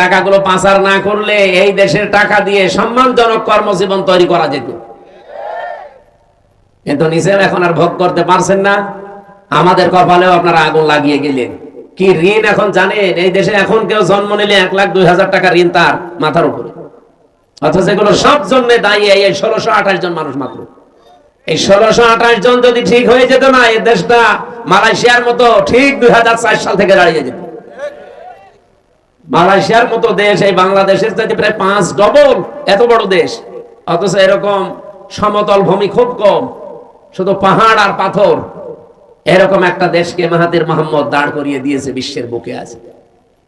টাকাগুলো পাচার না করলে এই দেশের টাকা দিয়ে সম্মানজনক কর্মজীবন তৈরি করা যেত, কিন্তু নিজেরা এখন আর ভোগ করতে পারছেন না। আমাদের কপালেও আপনারা আগুন লাগিয়ে গেলেন। কি ঋণ এখন জানেন? এই দেশে এখন কেউ জন্ম নিলে 1,02,000 টাকা ঋণ তার মাথার উপরে, অথচ এগুলো সব জন্য দায়ী এই 1628 জন মানুষ মাত্র। এই 1628 জন যদি ঠিক হয়ে যেত না, এই দেশটা মালয়েশিয়ার মতো ঠিক 2004 সাল থেকে দাঁড়িয়ে যেত। মালয়েশিয়ার মতো দেশ এই বাংলাদেশের চাইতে প্রায় 5 ডবল এত বড় দেশ, অথচ এরকম সমতল ভূমি খুব কম, শুধু পাহাড় আর পাথর। এরকম একটা দেশকে মাহাথির মোহাম্মদ দাঁড় করিয়ে দিয়েছে, বিশ্বের বুকে আছে।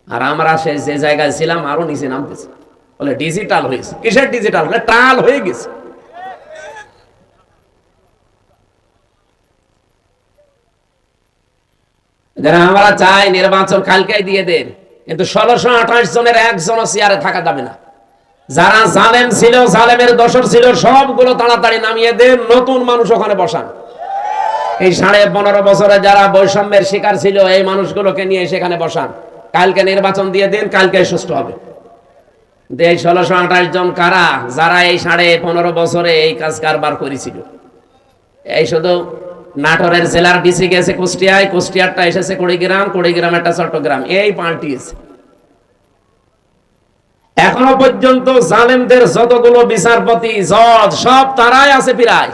আর আমরা যে জায়গায় ছিলাম আরো নিচে নামতেছি, বলে ডিজিটাল হয়েছে। কিসের ডিজিটাল? টাল হয়ে গেছে। আমরা চাই নির্বাচন কালকেই দিয়ে দেন, কিন্তু 1628 জনের একজনও চেয়ারে থাকা যাবে না। যারা জালেম ছিল, জালেমের দোসর ছিল, সবগুলো তাড়াতাড়ি নামিয়ে দেন, নতুন মানুষ ওখানে বসান। এই 15.5 বছরে যারা বৈষম্যের শিকার ছিল, এই মানুষগুলোকে নিয়ে সেখানে বসান। কালকে নির্বাচন দিয়ে দেন, কালকে সুষ্ঠু হবে। এই 1628 জন কারা? যারা এই 15.5 বছরে এই কাজ কারবার করেছিল। এই শুধু নাটোরের জেলার ডিসি গেছে কুষ্টিয়ায়, কুষ্টিয়ারটা এসেছে কুড়িগ্রাম, কুড়িগ্রামেরটা চট্টগ্রাম, এই পাল্টিয়েছে। এখনো পর্যন্ত জালেমদের যতগুলো বিচারপতি, জজ, সব তারাই আছে প্রায়।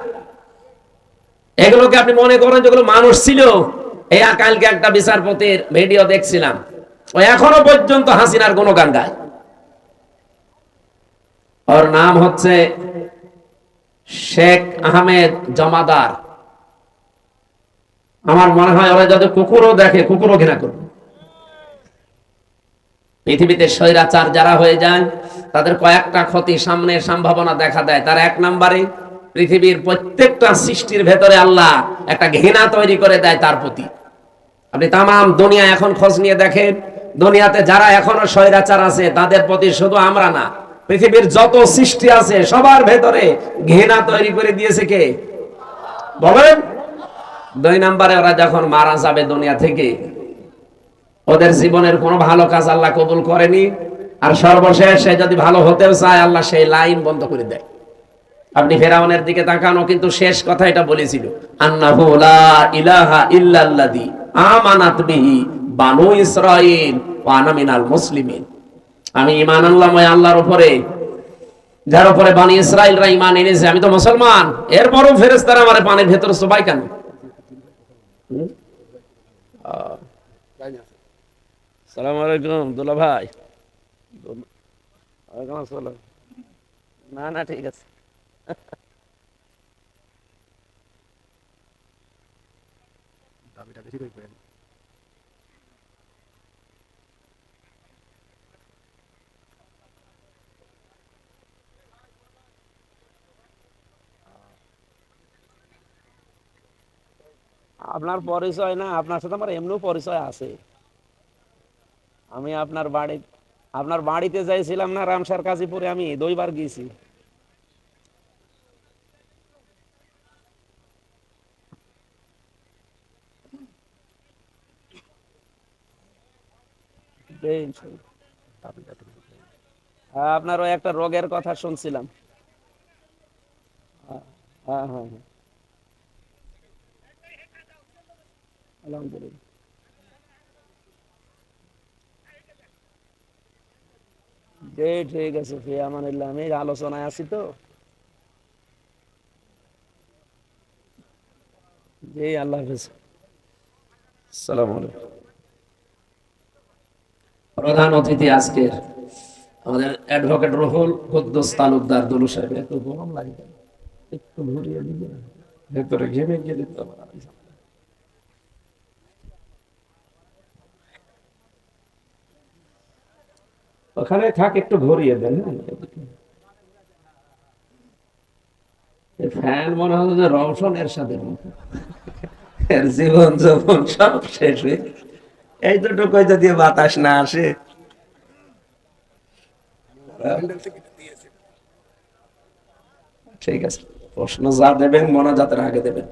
এগুলোকে আপনি মনে করেন যেগুলো মানুষ ছিল? এই কালকে একটা বিচারপতির ভিডিও দেখছিলাম, ও এখনো পর্যন্ত হাসিনার গুণগান গায়। ওর নাম হচ্ছে শেখ আহমেদ জমাদার। আমার মনে হয় ওরা যদি কুকুরও দেখে, কুকুরও ঘৃণা করবে। পৃথিবীতে স্বৈরাচার যারা হয়ে যায়, তাদের কয়েকটা ক্ষতি সামনের সম্ভাবনা দেখা দেয়। তার এক নম্বরে, পৃথিবীর প্রত্যেকটা সৃষ্টির ভেতরে আল্লাহ একটা ঘৃণা তৈরি করে দেয় তার প্রতি। আপনি তামাম দুনিয়া এখন খোঁজ নিয়ে দেখেন, দুনিয়াতে যারা এখনো স্বৈরাচার আছে, তাদের প্রতি শুধু আমরা না, পৃথিবীর যত সৃষ্টি আছে সবার ভেতরে ঘৃণা তৈরি করে দিয়েছে কে? বলেন। 2 নম্বরে, ওরা যখন মারা যাবে দুনিয়া থেকে, ওদের জীবনের কোনো ভালো কাজ আল্লাহ কবুল করেনি, আর সর্বশেষ সে যদি ভালো হতেও চায়, আল্লাহ সেই লাইন বন্ধ করে দেয়। আপনি ফেরাউনের দিকে তাকানো, কিন্তু শেষ কথা এটা বলেছিল, আন্নাহু লা ইলাহা ইল্লাল্লাযী আমানাত বিহি বানু ইসরাঈল ওয়া আনা মিনাল মুসলিমিন। আমি ঈমান আনলাম ওই আল্লাহর উপরে, যার উপরে বনি ইসরাঈলরা ঈমান এনেছে। আমি তো মুসলমান, এরপরও ফেরেশতারা আমারে পানির ভেতর চুবাই কেন? আসসালামু আলাইকুম দুলা ভাই। ওয়ালাইকুম আসসালাম। না না, ঠিক আছে। আপনার পরিচয় না, আপনার সাথে আমার এমনিও পরিচয় আছে। আমি আপনার বাড়িতে যাইছিলাম না, রামসার কাজীপুরে, আমি 2 বার গিয়েছি। আপনার ওই একটা রোগের কথা শুনছিলাম। হ্যাঁ হ্যাঁ হ্যাঁ, আলহামদুলিল্লাহ। জি ঠিক আছে, ফি আমানিল্লাহ। আমি আলোচনায় আছি তো। জি, আল্লাহ হাফেজ। আসসালামু আলাইকুম। প্রধান অতিথি আজকের আমাদের অ্যাডভোকেট রুহুল কুদ্দুস তালুকদার দুলু সাহেব। একটু গরম লাগে, একটু ঘুরিয়ে দিবে, ভেতরে ঘেমে গেলে তো ওখানে থাক, একটু ঘুরিয়ে দেন। ফ্যান মনে হয় যে রওশনের সাথে, এর জীবন যখন সব শেষ হয়ে, এই দুটো যদি বাতাস না আসে। ঠিক আছে, প্রশ্ন যা দেবেন মোনাজাতের আগে দেবেন।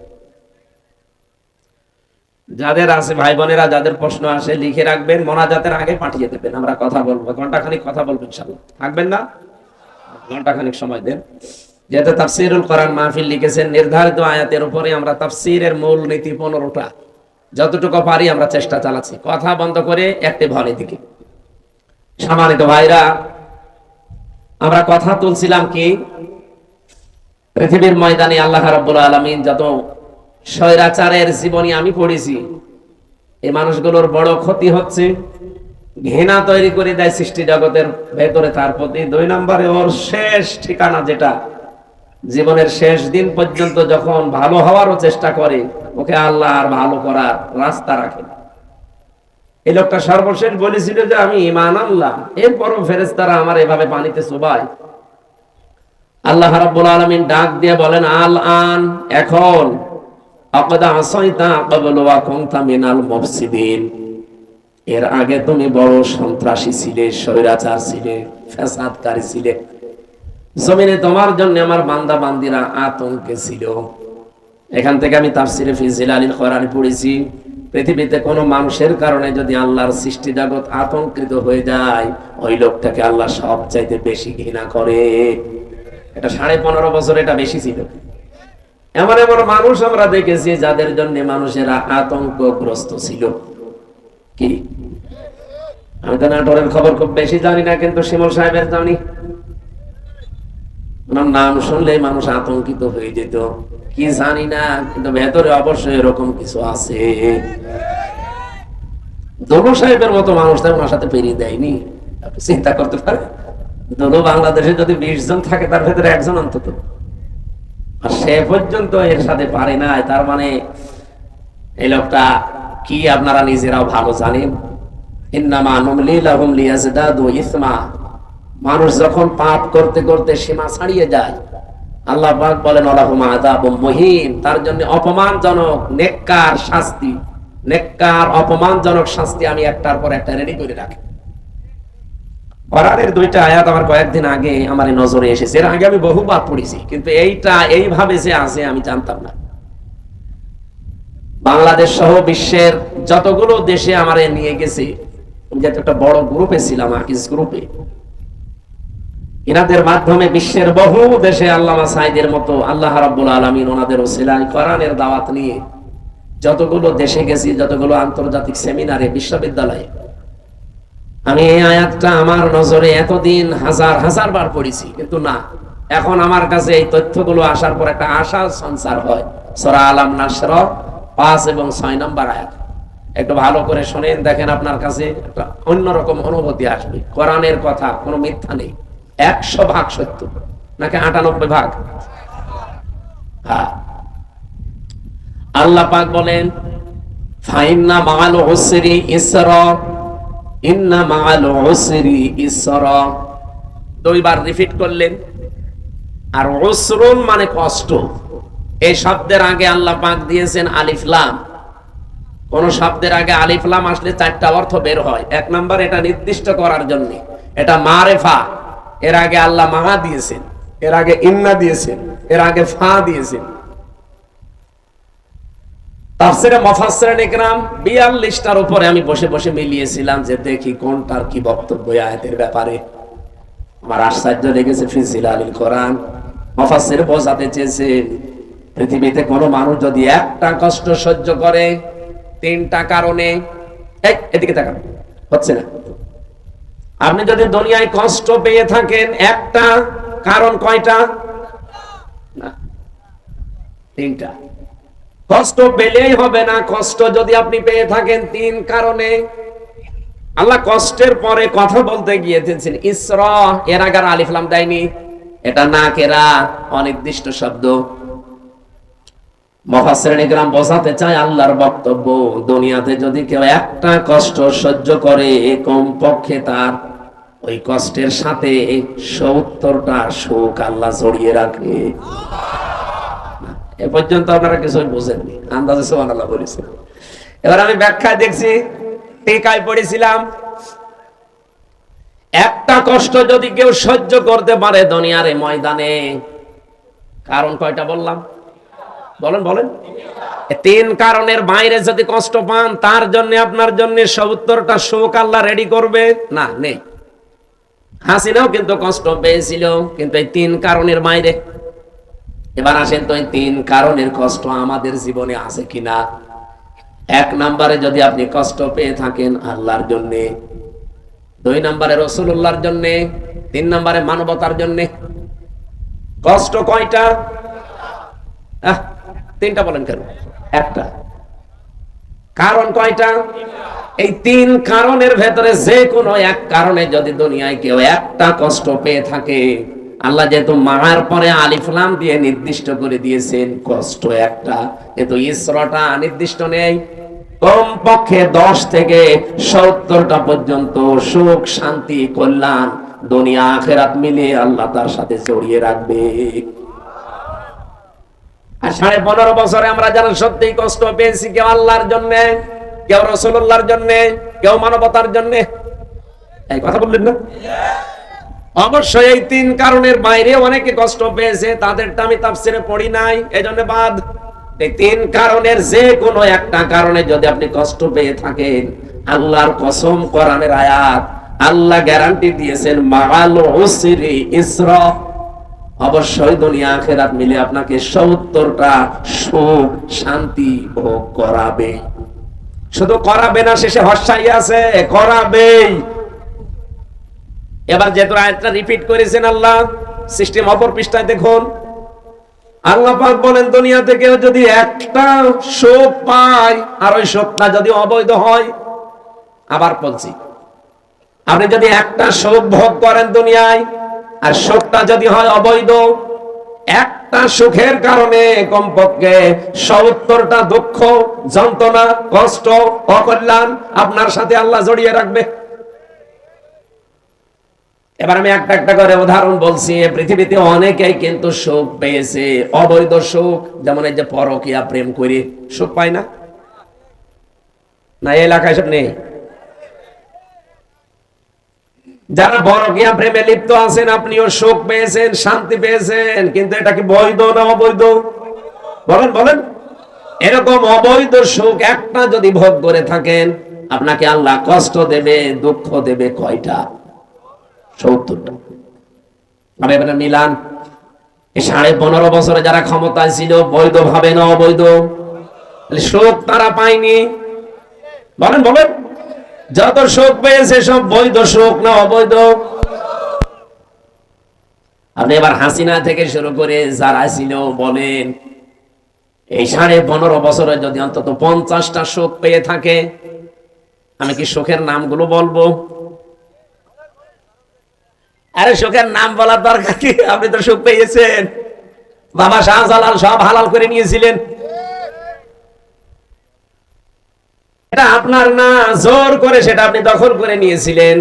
যাদের আছে ভাই বোনেরা, যাদের প্রশ্ন আসে লিখে রাখবেন, মোনাজাতের আগে পাঠিয়ে দেবেন, আমরা কথা বলবো, ঘন্টাখানিক কথা বলবো ইনশাআল্লাহ। থাকবেন না? ঘন্টাখানিক সময় দেন। যেহেতু তাফসীরুল কোরআন মাহফিল লিখেছেন, নির্ধারিত আয়াতের উপরে আমরা তাফসীরের মূল নীতি 15টা, যতটুকু পারি আমরা চেষ্টা চালাচ্ছি। কথা বন্ধ করে একটি ভল দিকে। সম্মানিত ভাইরা, আমরা কথা তুলছিলাম কি, পৃথিবীর ময়দানে আল্লাহ রাব্বুল আলামিন যত স্বৈরাচারের জীবনী আমি পড়েছি, এই মানুষগুলোর বড় ক্ষতি হচ্ছে, ঘৃণা তৈরি করে দেয় সৃষ্টি জগতের ভেতরে তার প্রতি। 2 নম্বরে ওর শেষ ঠিকানা, যেটা জীবনের শেষ দিন পর্যন্ত যখন ভালো হওয়ারও চেষ্টা করে, ওকে আল্লাহ আর ভালো করার রাস্তা রাখে। এই লোকটা সর্বশেষ বলেছিল যে আমি ঈমান আনলাম, এরপরও ফেরেশতারা আমার এভাবে পানিতে চুবায়। আল্লাহ রাব্বুল আলামিন ডাক দিয়ে বলেন, আল আন, এখন, আকাদা আসাইতা ক্বাবলু ওয়া কুনতা মিনাল মুফসিদিন, এর আগে তুমি বড় সন্ত্রাসী ছিলে, স্বৈরাচার ছিলে, ফ্যাসাদকারী ছিলে, জমিনে তোমার জন্য আমার বান্দা বান্দিরা আতঙ্কে ছিল। এখান থেকে আমি তাফসিরে ফি জিলালিল কোরআন পড়েছি, পৃথিবীতে কোনো মানুষের কারণে যদি আল্লাহর সৃষ্টি জগৎ আতঙ্কিত হয়ে যায়, ওই লোকটাকে আল্লাহ সবচাইতে বেশি ঘৃণা করে। এটা 15.5 বছর এটা বেশি ছিল। এমন এমন মানুষ আমরা দেখেছি যাদের জন্য মানুষেরা আতঙ্কগ্রস্ত ছিল। কি, আমি তো নাটোরের খবর খুব বেশি জানি না, কিন্তু শিমুল সাহেবের জানি। ওনার নাম শুনলে মানুষ আতঙ্কিত হয়ে যেত, কি জানি না, কিন্তু ভেতরে অবশ্যই এরকম কিছু আছে। দোলো সাহেবের মতো মানুষ তাই ওনার সাথে পেরিয়ে দেয়নি, আপনি চিন্তা করতে পারেন। দোলো বাংলাদেশে যদি 20 জন থাকে, তার ভেতরে একজন অন্তত, আর সে পর্যন্ত এর সাথে পারে না। তার মানে এই লোকটা কি আপনারা নিজেরাও ভালো জানেন। ইন্নামা নুমলি লাহুম লিয়াজদাদু ইসমা, মানুষ যখন পাপ করতে করতে সীমা ছাড়িয়ে যায়, আল্লাহ পাক বলেন আলাহুম আযাবুম মুহিন, তার জন্য অপমানজনক নেককার শাস্তি, নেককার অপমানজনক শাস্তি আমি একটার পর একটা রেডি করে রাখি। কোরআনের 2টা আয়াত আমার কয়েকদিন আগে আমার নজরে এসেছে, এর আগে আমি বহুবার পড়েছি, কিন্তু এইটা এইভাবে যে আছে আমি জানতাম না। বাংলাদেশ সহ বিশ্বের যতগুলো দেশে আমারে নিয়ে গেছে, যেহেতু একটা বড় গ্রুপে ছিলাম, আকিস গ্রুপে, এনাদের মাধ্যমে বিশ্বের বহু দেশে আল্লামা সাইদের মতো আল্লাহ রাব্বুল আলামিন ওনাদের ওসিলায় কোরআনের দাওয়াত নিয়ে যতগুলো দেশে গেছি, যতগুলো আন্তর্জাতিক সেমিনারে, বিশ্ববিদ্যালয়ে, আমি এই আয়াতটা আমার নজরে এতদিন হাজার হাজার বার পড়েছি, কিন্তু না, এখন আমার কাছে এই তথ্যগুলো আসার পর একটা আশা সঞ্চার হয়। সূরা আলাম নাসর 5 এবং 6 নম্বর আয়াত একটু ভালো করে শুনেন, দেখেন আপনার কাছে একটা অন্যরকম অনুভূতি আসবে। কোরআনের কথা কোনো মিথ্যা নেই, 100% সত্য, নাকি 98%? হ্যাঁ। আল্লাহ পাক বলেন, ফাইন্না মাআল উসরি ইসরা, ইন্না মাআল উসরি ইসরা, 2 বার রিপিট করলেন। আর উসরুন মানে কষ্ট, এই শব্দের আগে আল্লাহ পাক দিয়েছেন আলিফ লাম। কোন শব্দের আগে আলিফ লাম আসলে 4টা অর্থ বের হয়। 1 নাম্বার, এটা নির্দিষ্ট করার জন্য, এটা মারেফা, এর আগে আল্লাহ মা দিয়েছেন, এর আগে ইন্না দিয়েছেন, এর আগে ফা দিয়েছেন। তাফসীরে মুফাসসিরিন ইকরাম 42টার উপরে আমি বসে বসে মিলিয়েছিলাম যে দেখি কোনটার কি বক্তব্য আয়াতের ব্যাপারে। আমার আশ্চর্য লেগেছে, ফি জিলালিল কোরআন মুফাসসির বোঝাতে চেয়েছে, পৃথিবীতে কোনো মানুষ যদি একটা কষ্ট সহ্য করে 3টা কারণে, এদিকে তাকান, হচ্ছে না, আপনি যদি দুনিয়ায় কষ্ট পেয়ে থাকেন একটা কারণ, কয়টা? না, 3টা। কষ্ট পেলেই হবে না, কষ্ট যদি আপনি পেয়ে থাকেন 3 কারণে। আল্লাহ কষ্টের পরে কথা বলতে গিয়েছেন ইসরা, এর আগে আলিফ লাম দেয়নি, এটা নাকেরা, অনির্দিষ্ট শব্দ। মুফাসসিরিন ইকরাম বোঝাতে চায় আল্লাহর বক্তব্য, দুনিয়াতে যদি কেউ একটা কষ্ট সহ্য করে, কমপক্ষে তার ওই কষ্টের সাথে 70টা সুখ আল্লাহ জড়িয়ে রাখে। এ পর্যন্ত আপনারা কিছুই বুঝেননি, আন্দাজে সুবহানাল্লাহ বলেছেন। এবার আমি ব্যাখ্যায় দেখছি, টিকায় পড়েছিলাম, একটা কষ্ট যদি কেউ সহ্য করতে পারে দুনিয়ার এই ময়দানে, কারণ কয়টা বললাম? বলেন বলেন। তিন কারণের বাইরে যদি কষ্ট পান, তার জন্য আপনার জন্য ৭০টা শোক আল্লাহ রেডি করবে না, নেই। হাসিনাও কিন্তু কষ্ট পেয়েছিল, কিন্তু এই তিন কারণের বাইরে। এবার আসেন তো, এই তিন কারণের কষ্ট আমাদের জীবনে আছে কিনা। এক নম্বরে যদি আপনি কষ্ট পেয়ে থাকেন আল্লাহর জন্যে, ২ নম্বরে রাসূলুল্লাহর জন্যে, ৩ নম্বরে মানবতার জন্যে। কষ্ট কয়টা? তিনটা বলেন কেন? একটা। কারণ কয়টা? এই তিন কারণের ভেতরে যে কোনো এক কারণে যদি দুনিয়ায় কেউ একটা কষ্ট পেয়ে থাকে, আল্লাহ যেহেতু মার পরে আলিফ লাম দিয়ে নির্দিষ্ট করে দিয়েছেন কষ্ট একটা, কিন্তু ইসরাটা নির্দিষ্ট নেই। কমপক্ষে 10 থেকে 70টা পর্যন্ত সুখ, শান্তি, কল্যাণ দুনিয়া আখিরাত মিলিয়ে আল্লাহ তার সাথে জড়িয়ে রাখবে। আর 15.5 বছরে আমরা যারা সত্যি কষ্ট পেয়েছি, কেউ আল্লাহর জন্য, কেউ রাসূলুল্লাহর জন্য, কেউ মানবতার জন্য। এই কথা বললেন না? অবশ্যই এই তিন কারণের বাইরে অনেকে কষ্ট পেয়েছে, তাদেরটা আমি তাফসীরে পড়ি নাই, এজন্য বাদ। এই তিন কারণের যে কোনো একটা কারণে যদি আপনি কষ্ট পেয়ে থাকেন, আল্লাহর কসম, কোরআনের আয়াত, আল্লাহ গ্যারান্টি দিয়েছেন মাআল উসরি ইসরা, অবশ্যই দুনিয়া আখিরাত মিলে আপনাকে ৭০টা সুখ, শান্তি ভোগ করাবে। শুধু করাবে না, শেষে হর্ষাই আছে, করাবেই। এবার যেহেতু আয়াতটা রিপিট করেছেন আল্লাহ, সিস্টেম অপর পৃষ্ঠায় দেখুন, আল্লাহ পাক বলেন দুনিয়া থেকে যদি একটা সুখ পায়, আর ওই সুখটা যদি অবৈধ হয়, আবার বলছি, আপনি যদি একটা সুখ ভোগ করেন দুনিয়ায়, আর সুখটা যদি হয় অবৈধ, একটা সুখের কারণে কমপক্ষে ৭০টা দুঃখ, যন্ত্রণা, কষ্ট, অকল্যাণ আপনার সাথে আল্লাহ জড়িয়ে রাখবে। এবার আমি একটা একটা করে উদাহরণ বলছি। পৃথিবীতে অনেকেই কিন্তু সুখ পেয়েছে, অবৈধ সুখ, যেমন এই যে পরকীয়া প্রেম করে সুখ পায় না, না এই এলাকায় সব নেই? যারা পরকীয়া প্রেমে লিপ্ত আছেন, আপনিও সুখ পেয়েছেন, শান্তি পেয়েছেন, কিন্তু এটা কি বৈধ না অবৈধ? বলেন বলেন। এরকম অবৈধ সুখ একটা যদি ভোগ করে থাকেন, আপনাকে আল্লাহ কষ্ট দেবে, দুঃখ দেবে কয়টা? ৭০টা। আর এবারে মিলান, এই 15.5 বছরে যারা ক্ষমতায় ছিল, বৈধ ভাবে না অবৈধ? সুখ তারা পায়নি? বলেন বলেন। যত সুখ পেয়েছে সব বৈধ সুখ না অবৈধ? আপনি এবার হাসিনা থেকে শুরু করে যারা ছিল বলেন, এই 15.5 বছরে যদি অন্তত 50টা সুখ পেয়ে থাকে, আমি কি সুখের নামগুলো বলবো? আরে সুখের নাম বলার দরকার কি? আপনি তো সুখ পেয়েছেন। বাবা শাহজালাল সব হালাল করে নিয়েছিলেন, এটা আপনার না, জোর করে সেটা আপনি দখল করে নিয়েছিলেন।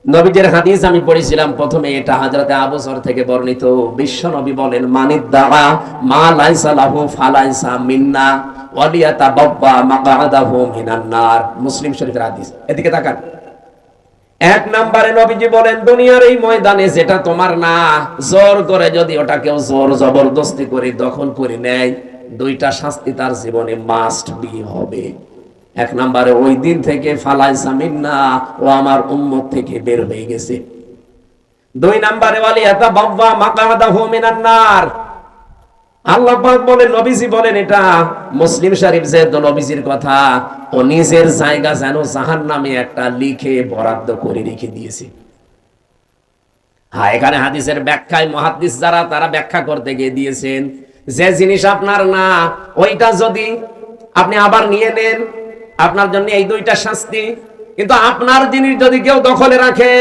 নবীজির হাদিস আমি পড়েছিলাম প্রথমে, এটা হযরতে আবু যর থেকে বর্ণিত। বিশ্ব নবী বলেন, মানিদ্দাআ মা লাইসা লাহু ফালাইসা মিন্না ওয়ালিয়াতাবাব্বা মাকআদাহু মিনান নার। মুসলিম শরীফের হাদিস। এদিকে তাকান। এক নম্বরে নবীজি বলেন, দুনিয়ার এই ময়দানে যেটা তোমার না, জোর করে যদি ওটা কেউ জোর জবরদস্তি করে দখল করে নেয়, 2টা শাস্তি তার জীবনে মাস্ট বি হবে। এক নম্বরে ওই দিন থেকে ফালাইসা মিন্না, ও আমার উম্মত থেকে বের হয়ে গেছে। 2 নম্বরে ওয়ালিয়াতাবাব্বা মাকআদাহু মিনান নার। আল্লাহ পাক বলেন, নবীজি বলেন, এটা মুসলিম শরীফ যেহেতু নবীজির কথা, ও নিজের জায়গা যেন জাহান্নামে একটা লিখে বরাদ্দ করে রেখে দিয়েছে। হ্যাঁ, এখানে হাদিসের ব্যাখ্যায় মুহাদ্দিস যারা, তারা ব্যাখ্যা করতে গিয়ে দিয়েছেন, যে জিনিস আপনার না, ওইটা যদি আপনি আবার নিয়ে নেন, আপনার জন্য এই 2টা শাস্তি। কিন্তু আপনার জিনিস যদি কেউ দখলে রাখে,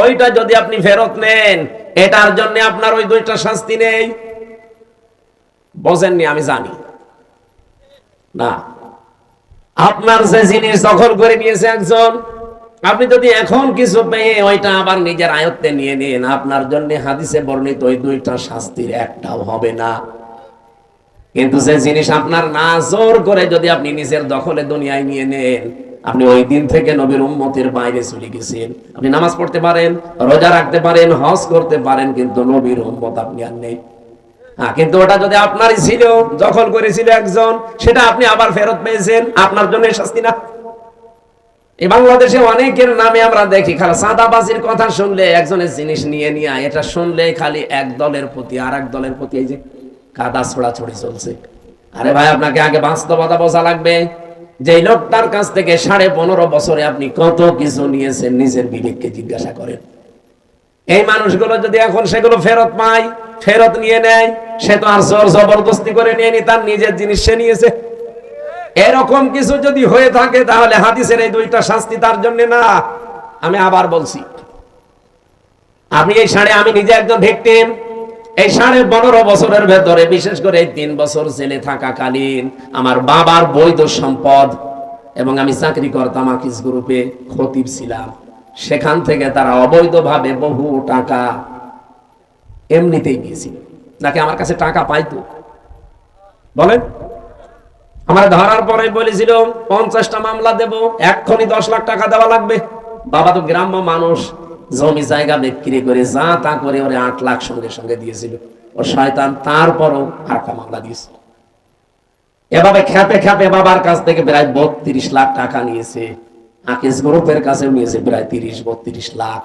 ওইটা যদি আপনি ফেরত নেন, এটার জন্য আপনার ওই 2টা শাস্তি নেই। বোঝেননি? আমি জানি না। আপনার যে জিনিস দখল করে নিয়েছে একজন, আপনি যদি এখন কিছু পেয়ে ওইটা আবার নিজের আয়ত্তে নিয়ে নেন, আপনার জন্য হাদিসে বর্ণিত ওই 2টা শাস্তির একটাও হবে না। কিন্তু যে জিনিস আপনার না, জোর করে যদি আপনি নিজের দখলে দুনিয়ায় নিয়ে নেন, আপনি ওই দিন থেকে নবীর উম্মতের বাইরে চলে গেছেন। আপনি নামাজ পড়তে পারেন, রোজা রাখতে পারেন, হজ করতে পারেন, কিন্তু নবীর উম্মত আপনি আর নেই। হ্যাঁ, কিন্তু ওটা যদি আপনারই ছিল, দখল করেছিল একজন, সেটা আপনি আবার ফেরত পেয়েছেন, আপনার জন্য শাস্তি না? এই বাংলাদেশে অনেকের নামে আমরা দেখি খালি চাঁদাবাজির কথা শুনলে, একজনের জিনিস নিয়ে নিয়ে এটা শুনলে খালি এক দলের প্রতি আর এক দলের প্রতি এই যে কাদা ছোড়াছড়ি চলছে। আরে ভাই, আপনাকে আগে বাস্তবতা বোঝা লাগবে। যে লোকটার কাছ থেকে 15.5 বছরে আপনি কত কিছু নিয়েছেন, নিজের বিবেককে জিজ্ঞাসা করেন। এই মানুষগুলো যদি এখন সেগুলো ফেরত পায়, ফেরত নিয়ে নেয়, সে তো আর জোর জবরদস্তি করে নিয়ে নি, তার নিজের জিনিস সে নিয়েছে। এরকম কিছু যদি হয়ে থাকে তাহলে হাদিসের এই দুইটা শাস্তি তার জন্য না। আমি আবার বলছি, আমি আমি নিজে একজন ভিকটিম। এই 15.5 বছরের ভেতরে, বিশেষ করে এই 3 বছর জেলে থাকাকালীন, আমার বাবার বৈধ সম্পদ, এবং আমি চাকরি করতাম আকিস গ্রুপে, খতিব ছিলাম, সেখান থেকে তারা অবৈধভাবে বহু টাকা এমনিতেই দিয়েছিল। নাকি আমার কাছে টাকা পাইতো? বলেন। আমার ধরার পরে বলেছিল 50টা মামলা দেব, এক্ষুনি 10 লাখ টাকা দেওয়া লাগবে। বাবা তো গ্রাম্য মানুষ, জমি জায়গা বিক্রি করে যা তা করে ওরে 8 লাখ সঙ্গে সঙ্গে দিয়েছিল। ও শয়তান তারপরও আরেকটা মামলা দিয়েছে। এভাবে খেপে খেপে বাবার কাছ থেকে প্রায় 32 লাখ টাকা নিয়েছে। আকিস গ্রুপের কাছে নিয়েছে প্রায় 30-32 লাখ।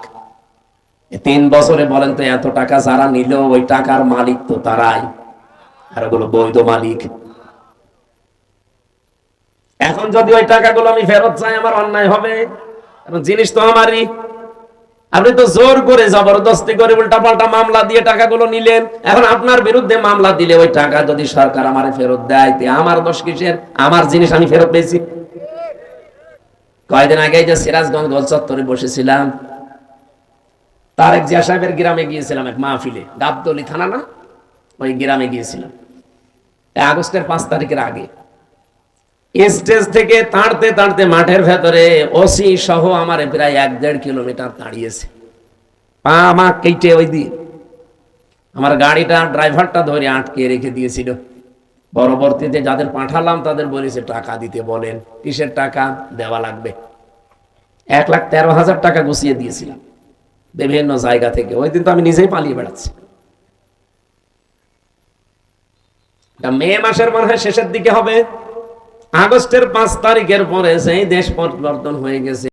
3 বছরে বলেন তো, এত টাকা যারা নিল, ওই টাকার মালিক তো তারাই, আর ওগুলো বৈধ মালিক। এখন যদি ওই টাকাগুলো আমি ফেরত চাই, আমার অন্যায় হবে, কারণ জিনিস তো আমারই। আপনি তো জোর করে জবরদস্তি করে উল্টাপাল্টা মামলা দিয়ে টাকাগুলো নিলেন। এখন আপনার বিরুদ্ধে মামলা দিলে ওই টাকা যদি সরকার আমারে ফেরত দেয়, আমার দোষ কিসের? আমার জিনিস আমি ফেরত পেয়েছি। কয়েকদিন আগে যে সিরাজগঞ্জ গোল চত্বরে বসেছিলাম, তারেক জিয়া সাহেবের গ্রামে গিয়েছিলাম এক মাহফিলে, গাবতলী থানা না, ওই গ্রামে গিয়েছিলাম আগস্টের 5 তারিখের আগে। স্টেজ থেকে তাড়তে তাড়তে মাঠের ভেতরে ওসি সহ আমার প্রায় 1-1.5 কিলোমিটার দাঁড়িয়েছে, পা আমা কেটে ওই দিয়ে আমার গাড়িটা ড্রাইভারটা ধরে আটকে রেখে দিয়েছিল। পরবর্তীতে যাদের পাঠালাম তাদের বলেছে টাকা দিতে বলেন। কিসের টাকা? দেওয়া লাগবে। 1,13,000 টাকা গুছিয়ে দিয়েছিলাম বিভিন্ন জায়গা থেকে। ওই দিন তো আমি নিজেই পালিয়ে বেড়াচ্ছি। মে মাসের মনে হয় শেষের দিকে হবে। আগস্টের 5 তারিখের পরে সেই দেশ পরিবর্তন হয়ে গেছে।